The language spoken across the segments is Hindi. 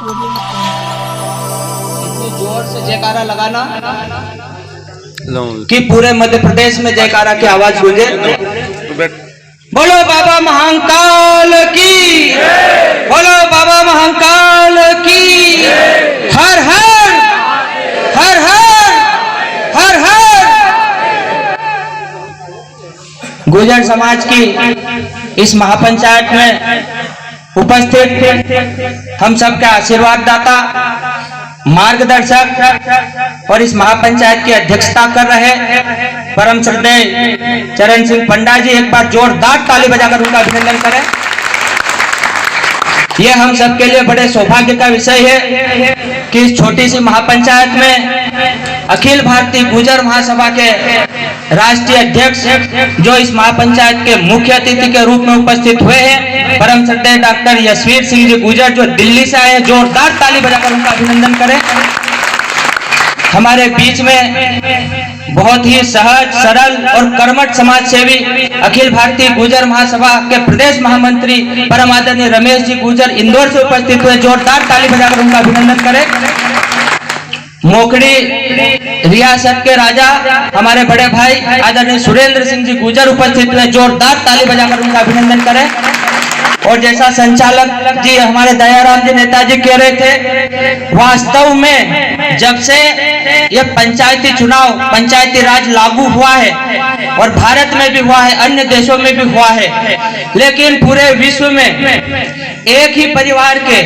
इतनी जोर से जयकारा लगाना कि पूरे मध्य प्रदेश में जयकारा की आवाज गूंजे। बोलो बाबा महाकाल की, बोलो बाबा महाकाल की। हर हर हर हर हर हर। गुर्जर समाज की इस महापंचायत में उपस्थित हम सबके आशीर्वाद दाता, मार्गदर्शक और इस महापंचायत की अध्यक्षता कर रहे परम श्रद्धेय चरण सिंह पंडा जी, एक बार जोरदार ताली बजाकर उनका अभिनंदन करें। यह हम सबके लिए बड़े सौभाग्य का विषय है कि इस छोटी सी महापंचायत में अखिल भारतीय गुर्जर महासभा के राष्ट्रीय अध्यक्ष जो इस महापंचायत के मुख्य अतिथि के रूप में उपस्थित हुए हैं, परम श्रद्धेय डॉक्टर यशवीर सिंह जी गुर्जर जो दिल्ली से आए हैं, जोरदार ताली बजाकर उनका अभिनंदन करें। हमारे बीच में बहुत ही सहज, सरल और कर्मठ समाज सेवी अखिल भारतीय गुर्जर महासभा के प्रदेश महामंत्री परम आदरणीय रमेश जी गुर्जर इंदौर से उपस्थित हुए, जोरदार ताली बजाकर उनका अभिनंदन करें। मोखड़ी रियासत के राजा हमारे बड़े भाई आदरणीय सुरेंद्र सिंह जी गुर्जर उपस्थित हुए, जोरदार ताली बजाकर उनका अभिनंदन करें। और जैसा संचालक जी हमारे दयाराम जी नेताजी कह रहे थे, वास्तव में जब से ये पंचायती चुनाव, पंचायती राज लागू हुआ है और भारत में भी हुआ है, अन्य देशों में भी हुआ है, लेकिन पूरे विश्व में एक ही परिवार के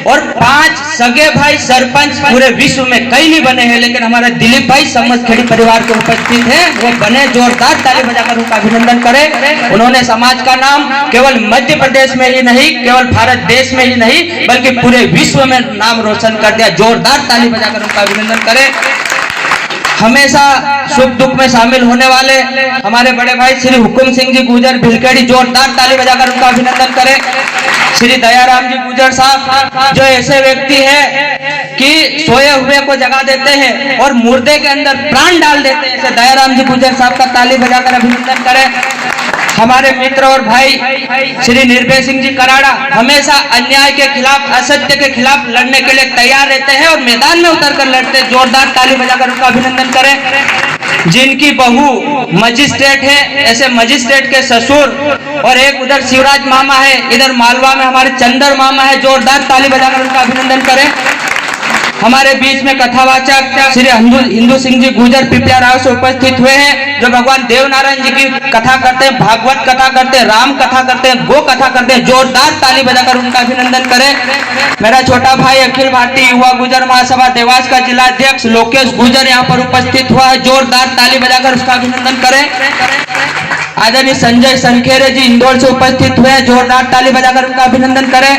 और 5 सगे भाई सरपंच पूरे विश्व में कई नहीं बने हैं, लेकिन हमारे दिलीप भाई समझखेड़ी परिवार के उपस्थित हैं, वो बने। जोरदार ताली बजाकर उनका अभिनंदन करें। उन्होंने समाज का नाम केवल मध्य प्रदेश में ही नहीं, केवल भारत देश में ही नहीं, बल्कि पूरे विश्व में नाम रोशन कर दिया। जोरदार ताली बजाकर उनका अभिनंदन करें। हमेशा सुख दुख में शामिल होने वाले हमारे बड़े भाई श्री हुकुम सिंह जी गुर्जर भिलकेड़ी, जोरदार ताली बजाकर उनका अभिनंदन करें। श्री दयाराम जी गुर्जर साहब जो ऐसे व्यक्ति हैं कि सोए हुए को जगा देते हैं और मुर्दे के अंदर प्राण डाल देते हैं, ऐसे दयाराम जी गुर्जर साहब का ताली बजाकर अभिनंदन करें। हमारे मित्र और भाई श्री निर्भय सिंह जी कराड़ा हमेशा अन्याय के खिलाफ, असत्य के खिलाफ लड़ने के लिए तैयार रहते हैं और मैदान में उतरकर लड़ते हैं, जोरदार ताली बजाकर उनका अभिनंदन करें। जिनकी बहू मजिस्ट्रेट है, ऐसे मजिस्ट्रेट के ससुर और एक उधर शिवराज मामा है, इधर मालवा में हमारे चंदर मामा है, जोरदार ताली बजाकर उनका अभिनंदन करें। हमारे बीच में कथावाचक श्री हिंदू सिंह जी गुर्जर पिपलिया राव से उपस्थित हुए हैं, जो भगवान देव नारायण जी की कथा करते हैं, भागवत कथा करते हैं, राम कथा करते हैं, गो कथा करते हैं, जोरदार ताली बजाकर उनका अभिनंदन करें। मेरा छोटा भाई अखिल भारतीय युवा गुर्जर महासभा देवास का जिलाध्यक्ष लोकेश गुर्जर यहाँ पर उपस्थित हुआ है, जोरदार ताली बजाकर उसका अभिनंदन करें। आदरणीय संजय संखेरे जी इंदौर से उपस्थित हुए हैं, जोरदार ताली बजाकर उनका अभिनंदन करें।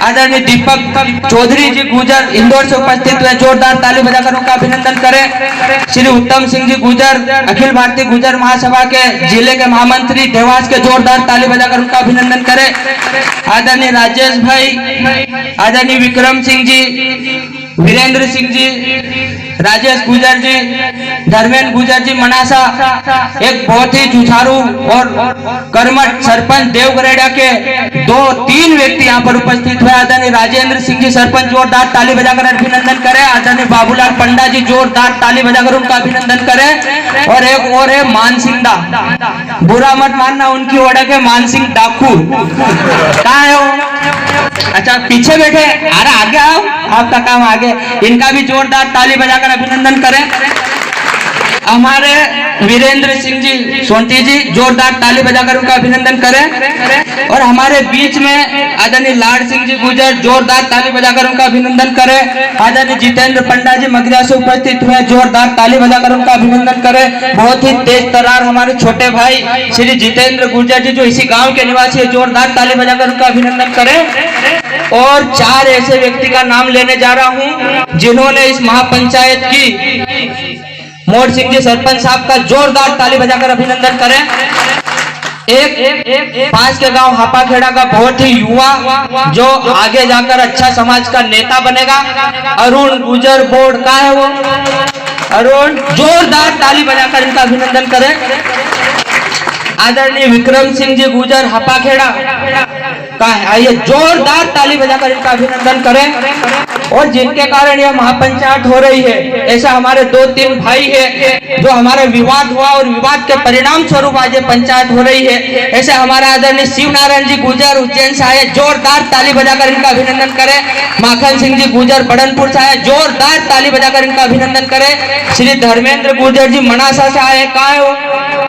आदरणीय दीपक चौधरी जी गुर्जर इंदौर से उपस्थित हुए, जोरदार ताली बजाकर उनका अभिनंदन करें। श्री उत्तम सिंह जी गुर्जर अखिल भारतीय गुर्जर महासभा के जिले के महामंत्री देवास के, जोरदार ताली बजाकर उनका अभिनंदन करें। आदरणीय राजेश भाई, आदरणीय विक्रम सिंह जी, वीरेंद्र सिंह जी, राजेश गुर्जर जी, धर्मेंद्र गुर्जर जी मनासा, एक बहुत ही जुझारू और कर्मठ सरपंच देवगरेड़ा के 2-3 व्यक्ति यहाँ पर उपस्थित हुए। आदरणीय राजेंद्र सिंह जी सरपंच, जोरदार ताली बजाकर अभिनंदन करें। आदरणीय बाबूलाल पंडा जी, जोरदार ताली बजाकर उनका अभिनंदन करें। और एक और है मान सिंह दा, बुरा मत मानना, उनकी ओळख है मान सिंह डाकू। कहाँ है वो? अच्छा पीछे बैठे, अरे आगे आओ, आपका काम आगे। इनका भी जोरदार ताली बजाकर अभिनंदन करें। हमारे वीरेंद्र सिंह जी सोंटी जी, जोरदार ताली बजाकर उनका अभिनंदन करें। और हमारे बीच में आदरणीय लाड सिंह जी गुर्जर, जोरदार ताली बजाकर उनका अभिनंदन करें। आदरणीय जितेंद्र पंडा जी मगरिया से उपस्थित हुए, जोरदार ताली बजाकर उनका अभिनंदन करें। बहुत ही तेज तर्रार हमारे छोटे भाई श्री जितेंद्र गुर्जर जी जो इसी गांव के निवासी है, जोरदार ताली बजाकर उनका अभिनंदन करें। और 4 ऐसे व्यक्ति का नाम लेने जा रहा हूं जिन्होंने इस महापंचायत की, मोर सिंह जी सरपंच साहब का जोरदार ताली बजाकर अभिनंदन करें। एक पास के गांव हापाखेड़ा का बहुत ही युवा जो आगे जाकर अच्छा समाज का नेता बनेगा, अरुण गुर्जर बोर्ड का है वो, अरुण, जोरदार ताली बजाकर इनका अभिनंदन करें। आदरणीय विक्रम सिंह जी गुर्जर हापाखेड़ा कहाँ है? आइए जोरदार ताली बजाकर इनका अभिनंदन करें। और जिनके कारण यह महापंचायत हो रही है, ऐसा हमारे 2-3 भाई है जो हमारा विवाद हुआ और विवाद के परिणाम स्वरूप आज ये पंचायत हो रही है। ऐसे हमारा आदरणीय शिव नारायण जी गुजर उज्जैन से आए, जोरदार ताली बजाकर इनका अभिनंदन करें। माखन सिंह जी गुजर बड़नपुर से आए, जोरदार ताली बजाकर इनका अभिनंदन करें। श्री धर्मेंद्र गुजर जी मनासा से आए, कहाँ है वो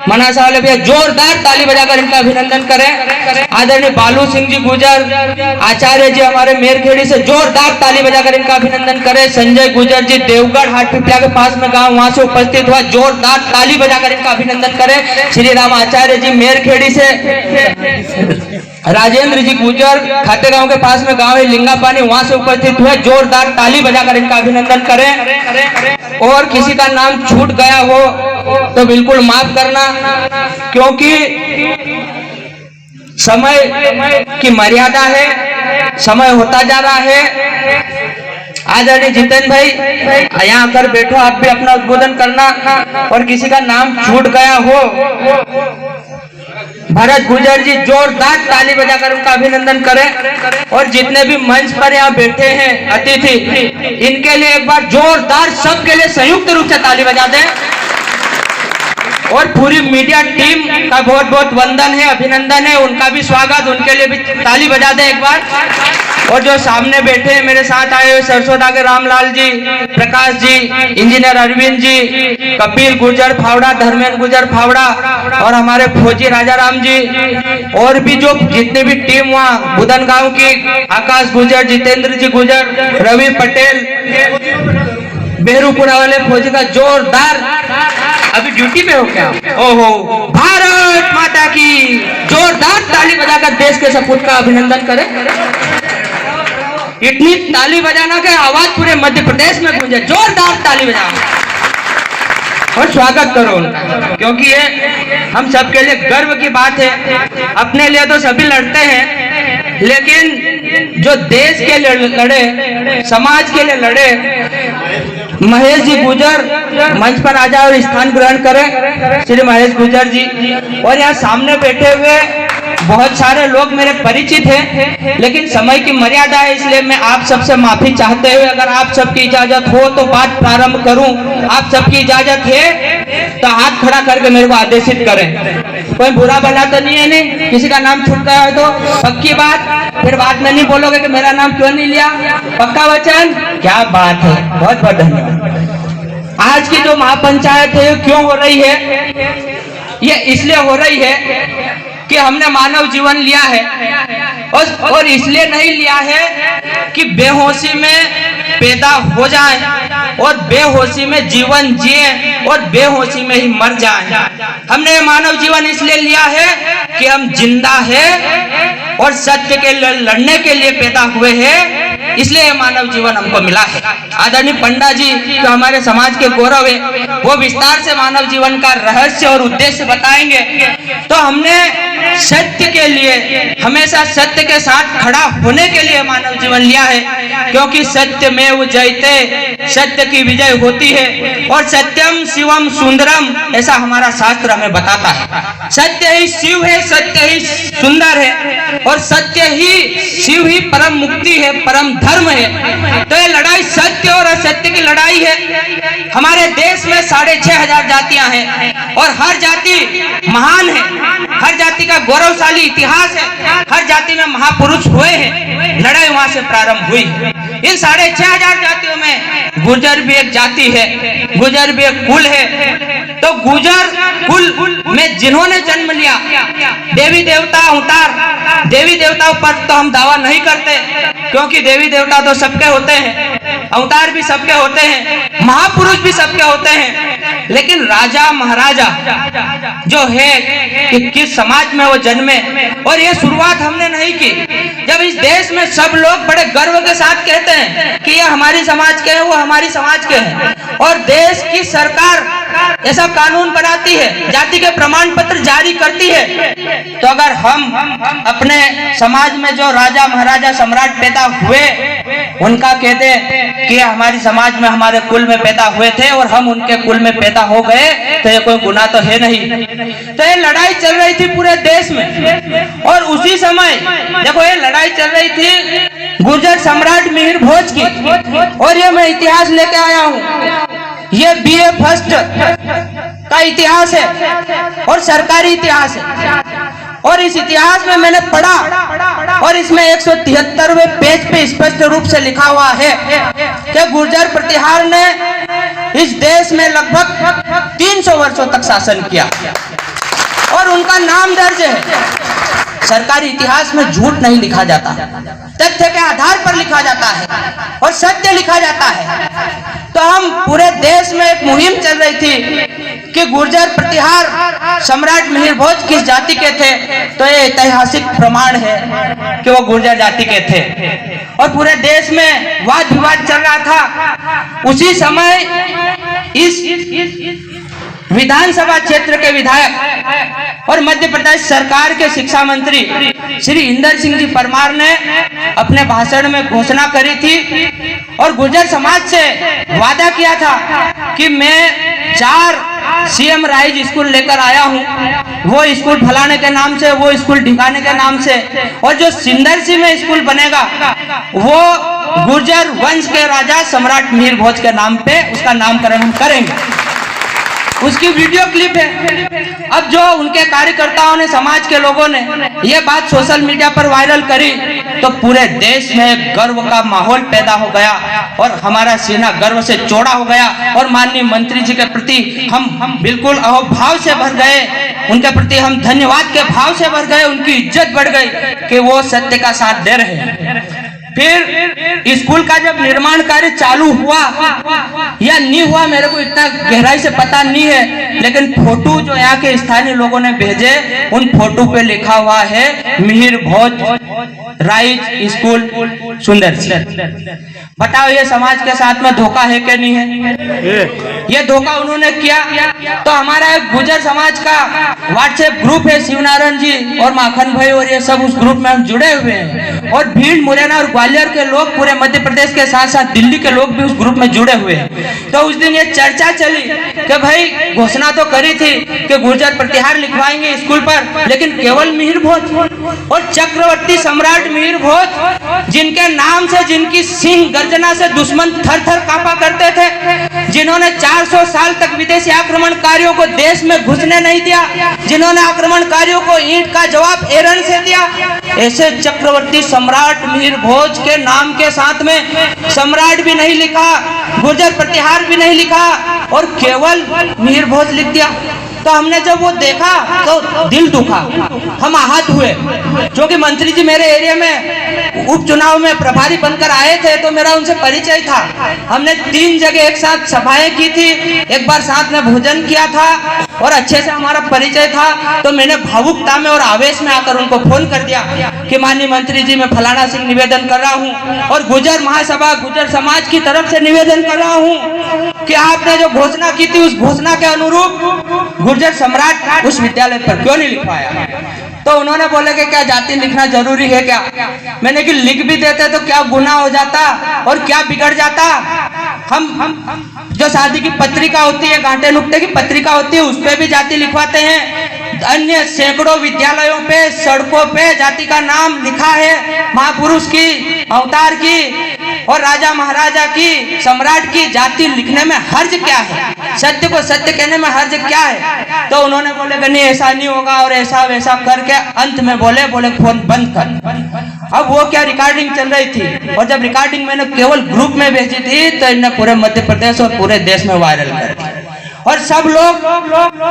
मनासा वाले भैया, जोरदार ताली बजाकर इनका अभिनंदन करें। आदरणीय बालू सिंह जी गुजर आचार्य जी हमारे मेरखेड़ी से, जोरदार ताली बजाकर इनका अभिनंदन करें। संजय गुजर जी देवगढ़ हाट पिपलिया के पास में गांव, वहां से उपस्थित हुआ, जोरदार ताली बजाकर इनका अभिनंदन करें। श्री राम आचार्य जी मेरखेड़ी से, राजेंद्र जी गुजर खातेगांव के पास में गांव है लिंगा पानी, वहां से उपस्थित हुए, जोरदार ताली बजाकर इनका अभिनंदन करें। और किसी का नाम छूट गया हो तो बिल्कुल माफ करना, क्योंकि समय की मर्यादा है, समय होता जा रहा है। आदरणीय जितेंद्र भाई यहाँ आकर बैठो, आप भी अपना उद्बोधन करना। और किसी का नाम छूट गया हो, भरत गुजर जी, जोरदार ताली बजाकर उनका अभिनंदन करें। और जितने भी मंच पर यहाँ बैठे हैं अतिथि, इनके लिए एक बार जोरदार सबके लिए संयुक्त रूप से ताली बजा दें। और पूरी मीडिया टीम का बहुत बहुत वंदन है, अभिनंदन है, उनका भी स्वागत, उनके लिए भी ताली बजा दें एक बार। और जो सामने बैठे हैं मेरे साथ आए हुए सरसोदा के रामलाल जी, प्रकाश जी, इंजीनियर अरविंद जी, कपिल गुजर फावड़ा, धर्मेंद्र गुजर फावड़ा, और हमारे फौजी राजाराम जी, और भी जो जितनी भी टीम वहाँ बुदन गांव की, आकाश गुजर, जितेंद्र जी गुजर, रवि पटेल, बेहरूपुरा वाले फौजी का जोरदार, अभी ड्यूटी पे हो क्या? ओहो, भारत माता की, जोरदार ताली बजाकर देश के सपूत का अभिनंदन करें। इतनी ताली बजाना कि आवाज पूरे मध्य प्रदेश में गूंजे, जोरदार ताली बजाओ और स्वागत करो उनका, क्योंकि ये हम सबके लिए गर्व की बात है। अपने लिए तो सभी लड़ते हैं, लेकिन जो देश के लिए लड़े, समाज के लिए लड़े, महेश जी गुजर मंच पर आ जाए और स्थान ग्रहण करें, श्री महेश गुजर जी। और यहाँ सामने बैठे हुए बहुत सारे लोग मेरे परिचित हैं, लेकिन समय की मर्यादा है, इसलिए मैं आप सबसे माफी चाहते हुए, अगर आप सबकी इजाजत हो तो बात प्रारंभ करूं। आप सबकी इजाजत है तो हाथ खड़ा करके मेरे को आदेशित करें। कोई बुरा भला तो नहीं है? नहीं, किसी का नाम छूट गया है तो पक्की बात, फिर बाद में नहीं बोलोगे कि मेरा नाम क्यों नहीं लिया, पक्का वचन? क्या बात है, बहुत बहुत धन्यवाद। आज की जो महापंचायत है क्यों हो रही है? ये इसलिए हो रही है कि हमने मानव जीवन लिया है, और इसलिए नहीं लिया है कि बेहोशी में पैदा हो जाए और बेहोशी में जीवन जिए और बेहोशी में ही मर जाए। हमने मानव जीवन इसलिए लिया है कि हम जिंदा है और सत्य के लड़ने के लिए पैदा हुए हैं, इसलिए मानव जीवन हमको मिला है। आदरणीय पंडा जी जो हमारे समाज के गौरव है, वो विस्तार से मानव जीवन का रहस्य और उद्देश्य बताएंगे। तो हमने सत्य के लिए, हमेशा सत्य के साथ खड़ा होने के लिए मानव जीवन लिया है, क्योंकि सत्य में वो जयते, सत्य की विजय होती है। और सत्यम शिवम सुंदरम, ऐसा हमारा शास्त्र हमें बताता है। सत्य ही शिव है, सत्य ही सुंदर है, और सत्य ही शिव ही परम मुक्ति है, परम धर्म है। तो ये लड़ाई सत्य और असत्य की लड़ाई है। हमारे देश में 6500 जातियां हैं और हर जाति महान है, हर जाति का गौरवशाली इतिहास है, हर जाति में महापुरुष हुए हैं, लड़ाई वहां से प्रारंभ हुई। इन 6500 जातियों में गुर्जर भी एक जाति है, गुर्जर भी एक कुल है। तो गुर्जर कुल में जिन्होंने जन्म लिया, देवी देवता अवतार, देवी देवताओं पर तो हम दावा नहीं करते, क्योंकि देवी देवता तो सबके होते हैं, अवतार भी सबके होते हैं, महापुरुष भी सबके होते हैं, लेकिन राजा महाराजा जो है कि किस समाज में वो जन्मे, और ये शुरुआत हमने नहीं की। जब इस देश में सब लोग बड़े गर्व के साथ कहते हैं कि ये हमारी समाज के हैं, वो हमारी समाज के हैं, और देश की सरकार ऐसा कानून बनाती है, जाति के प्रमाण पत्र जारी करती है, तो अगर हम अपने समाज में जो राजा महाराजा सम्राट पैदा हुए उनका कहते कि हमारी समाज में हमारे कुल में पैदा हुए थे और हम उनके कुल में पैदा हो गए, तो ये कोई गुनाह तो है नहीं। तो ये लड़ाई चल रही थी पूरे देश में, और उसी समय देखो ये लड़ाई चल रही थी गुर्जर सम्राट मिहिर भोज की, और ये मैं इतिहास लेके आया हूँ। ये BA फर्स्ट का इतिहास है और सरकारी इतिहास है, और इस इतिहास में मैंने पढ़ा और इसमें 173वें पेज पे स्पष्ट रूप से लिखा हुआ है कि गुर्जर प्रतिहार ने इस देश में लगभग 300 वर्षों तक शासन किया और उनका नाम दर्ज है। सरकारी इतिहास में झूठ नहीं लिखा जाता, तथ्य के आधार पर लिखा जाता है और सत्य लिखा जाता है। तो हम पूरे देश में एक मुहिम चल रही थी कि गुर्जर प्रतिहार सम्राट मिहिर भोज किस जाति के थे, तो ये ऐतिहासिक प्रमाण है कि वो गुर्जर जाति के थे, और पूरे देश में वाद विवाद चल रहा था। उसी समय इस विधानसभा क्षेत्र के विधायक और मध्य प्रदेश सरकार के शिक्षा मंत्री श्री इंदर सिंह जी परमार ने अपने भाषण में घोषणा करी थी और गुर्जर समाज से वादा किया था कि मैं 4 CM राइज स्कूल लेकर आया हूं, वो स्कूल फलाने के नाम से, वो स्कूल ढिकाने के नाम से, और जो सिंदरसी में स्कूल बनेगा वो गुर्जर वंश के राजा सम्राट मिहिर भोज के नाम पे उसका नामकरण हम करेंगे। उसकी वीडियो क्लिप है। अब जो उनके कार्यकर्ताओं ने, समाज के लोगों ने ये बात सोशल मीडिया पर वायरल करी तो पूरे देश में गर्व का माहौल पैदा हो गया और हमारा सीना गर्व से चौड़ा हो गया, और माननीय मंत्री जी के प्रति हम बिल्कुल अहोभाव से भर गए, उनके प्रति हम धन्यवाद के भाव से भर गए, उनकी इज्जत बढ़ गई कि वो सत्य का साथ दे रहे हैं। फिर स्कूल का जब निर्माण कार्य चालू हुआ या नहीं हुआ मेरे को इतना गहराई से पता नहीं है, लेकिन फोटो जो यहाँ के स्थानीय लोगों ने भेजे उन फोटो पे लिखा हुआ है मिहिर भोज राइज स्कूल सुंदर। बताओ ये समाज के साथ में धोखा है कि नहीं है? ये धोखा उन्होंने किया। तो हमारा एक गुर्जर समाज का व्हाट्सएप ग्रुप है, शिवनारायण जी और माखन भाई और ये सब उस ग्रुप में हम जुड़े हुए हैं, और भीड़ मुरैना और ग्वालियर के लोग, पूरे मध्य प्रदेश के साथ साथ दिल्ली के लोग भी उस ग्रुप में जुड़े हुए हैं। तो उस दिन ये चर्चा चली कि भाई घोषणा तो करी थी कि गुर्जर प्रतिहार लिखवाएंगे स्कूल पर, लेकिन केवल मिहिर भोज और चक्रवर्ती सम्राट मिहिर भोज, जिनके नाम से, जिनकी सिंह गर्जना से दुश्मन थर थर कांपा करते थे, जिन्होंने 400 साल तक विदेशी आक्रमणकारियों को देश में घुसने नहीं दिया, जिन्होंने आक्रमणकारियों को ईंट का जवाब एरन से दिया, ऐसे चक्रवर्ती सम्राट मिहिर भोज के नाम के साथ में सम्राट भी नहीं लिखा, गुर्जर प्रतिहार भी नहीं लिखा और केवल मिहिर भोज लिख दिया। तो हमने जब वो देखा तो दिल दुखा, हम आहत हुए, क्योंकि मंत्री जी मेरे एरिया में उपचुनाव में प्रभारी बनकर आए थे, तो मेरा उनसे परिचय था। हमने 3 जगह एक साथ सभाएं की थी, एक बार साथ में भोजन किया था और अच्छे से हमारा परिचय था। तो मैंने भावुकता में और आवेश में आकर उनको फोन कर दिया कि माननीय मंत्री जी, मैं फलाना सिंह निवेदन कर रहा हूँ और गुर्जर महासभा गुर्जर समाज की तरफ से निवेदन कर रहा हूँ कि आपने जो घोषणा की थी उस घोषणा के अनुरूप गुर्जर सम्राट उस विद्यालय पर क्यों नहीं लिखवाया। तो उन्होंने बोले कि क्या जाति लिखना जरूरी है क्या? मैंने कि लिख भी देते तो क्या गुनाह हो जाता और क्या बिगड़ जाता। हम जो शादी की पत्रिका होती है, गांठे नुक्ते की पत्रिका होती है, उस पे भी जाति लिखवाते हैं। अन्य सैकड़ों विद्यालयों पे, सड़कों पे जाति का नाम लिखा है, महापुरुष की, अवतार की और राजा महाराजा की, सम्राट की जाति लिखने में हर्ज क्या है? सत्य को सत्य कहने में हर्ज क्या है? तो उन्होंने बोले कि नहीं ऐसा नहीं होगा और ऐसा वैसा करके अंत में बोले फोन बंद कर। अब वो क्या रिकॉर्डिंग चल रही थी, और जब रिकॉर्डिंग मैंने केवल ग्रुप में भेजी थी तो इन्हें पूरे मध्य प्रदेश और पूरे देश में वायरल कर दी और सब लोग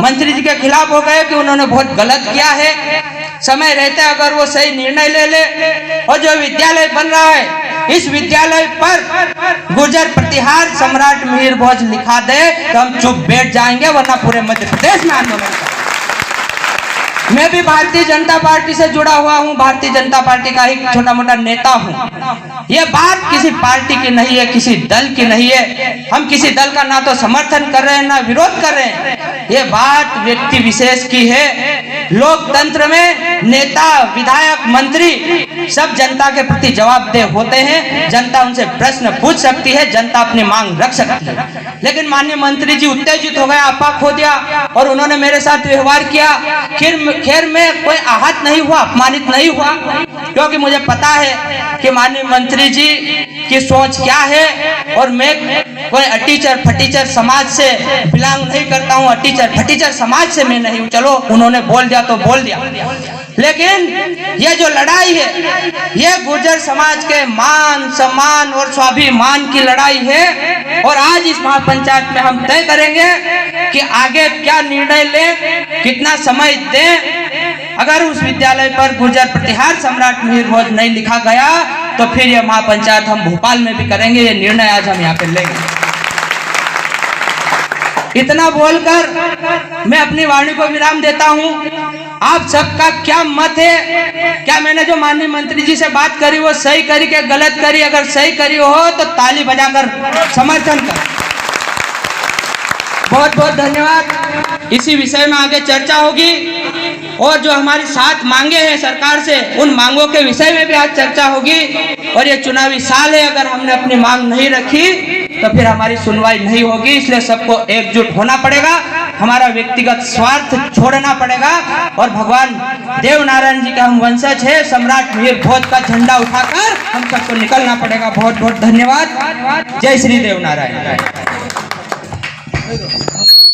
मंत्री जी के खिलाफ हो गए कि उन्होंने बहुत गलत किया है। समय रहते अगर वो सही निर्णय ले ले और जो विद्यालय बन रहा है इस विद्यालय पर गुर्जर प्रतिहार सम्राट मिहिर भोज लिखा दे तो हम चुप बैठ जाएंगे, वरना पूरे मध्य प्रदेश में आंदोलन करेंगे। मैं भी भारतीय जनता पार्टी से जुड़ा हुआ हूं, भारतीय जनता पार्टी का एक छोटा मोटा नेता हूं। यह बात किसी पार्टी की नहीं है, किसी दल की नहीं है। हम किसी दल का ना तो समर्थन कर रहे हैं ना विरोध कर रहे हैं। ये बात व्यक्ति विशेष की है। लोकतंत्र में नेता, विधायक, मंत्री सब जनता के प्रति जवाबदेह होते हैं। जनता उनसे प्रश्न पूछ सकती है, जनता अपनी मांग रख सकती है। लेकिन माननीय मंत्री जी उत्तेजित हो गए, आपा खो दिया और उन्होंने मेरे साथ व्यवहार किया। खैर में कोई आहत नहीं हुआ, अपमानित नहीं हुआ, क्योंकि मुझे पता है कि माननीय मंत्री जी की सोच क्या है। और मैं कोई अटीचर फटीचर समाज से बिलोंग नहीं करता हूँ, अटीचर फटीचर समाज से मैं नहीं हूँ। चलो उन्होंने बोल दिया तो बोल दिया, लेकिन ये जो लड़ाई है ये गुर्जर समाज के मान सम्मान और स्वाभिमान की लड़ाई है। और आज इस महापंचायत में हम तय करेंगे कि आगे क्या निर्णय लें, कितना समय दें। अगर उस विद्यालय पर गुर्जर प्रतिहार सम्राट मिहिर भोज नहीं लिखा गया तो फिर यह महापंचायत हम भोपाल में भी करेंगे। ये निर्णय आज हम यहाँ पे लेंगे। इतना बोलकर मैं अपनी वाणी को विराम देता हूँ। आप सबका क्या मत है? क्या मैंने जो माननीय मंत्री जी से बात करी वो सही करी क्या गलत करी? अगर सही करी हो तो ताली बजाकर समर्थन कर। बहुत बहुत धन्यवाद। इसी विषय में आगे चर्चा होगी और जो हमारी 7 मांगे हैं सरकार से, उन मांगों के विषय में भी आज चर्चा होगी। और ये चुनावी साल है, अगर हमने अपनी मांग नहीं रखी तो फिर हमारी सुनवाई नहीं होगी। इसलिए सबको एकजुट होना पड़ेगा, हमारा व्यक्तिगत स्वार्थ छोड़ना पड़ेगा और भगवान देव नारायण जी का हम वंशज है, सम्राट मिहिर भोज का झंडा उठाकर हम सबको निकलना पड़ेगा। बहुत बहुत धन्यवाद। जय श्री देव नारायण।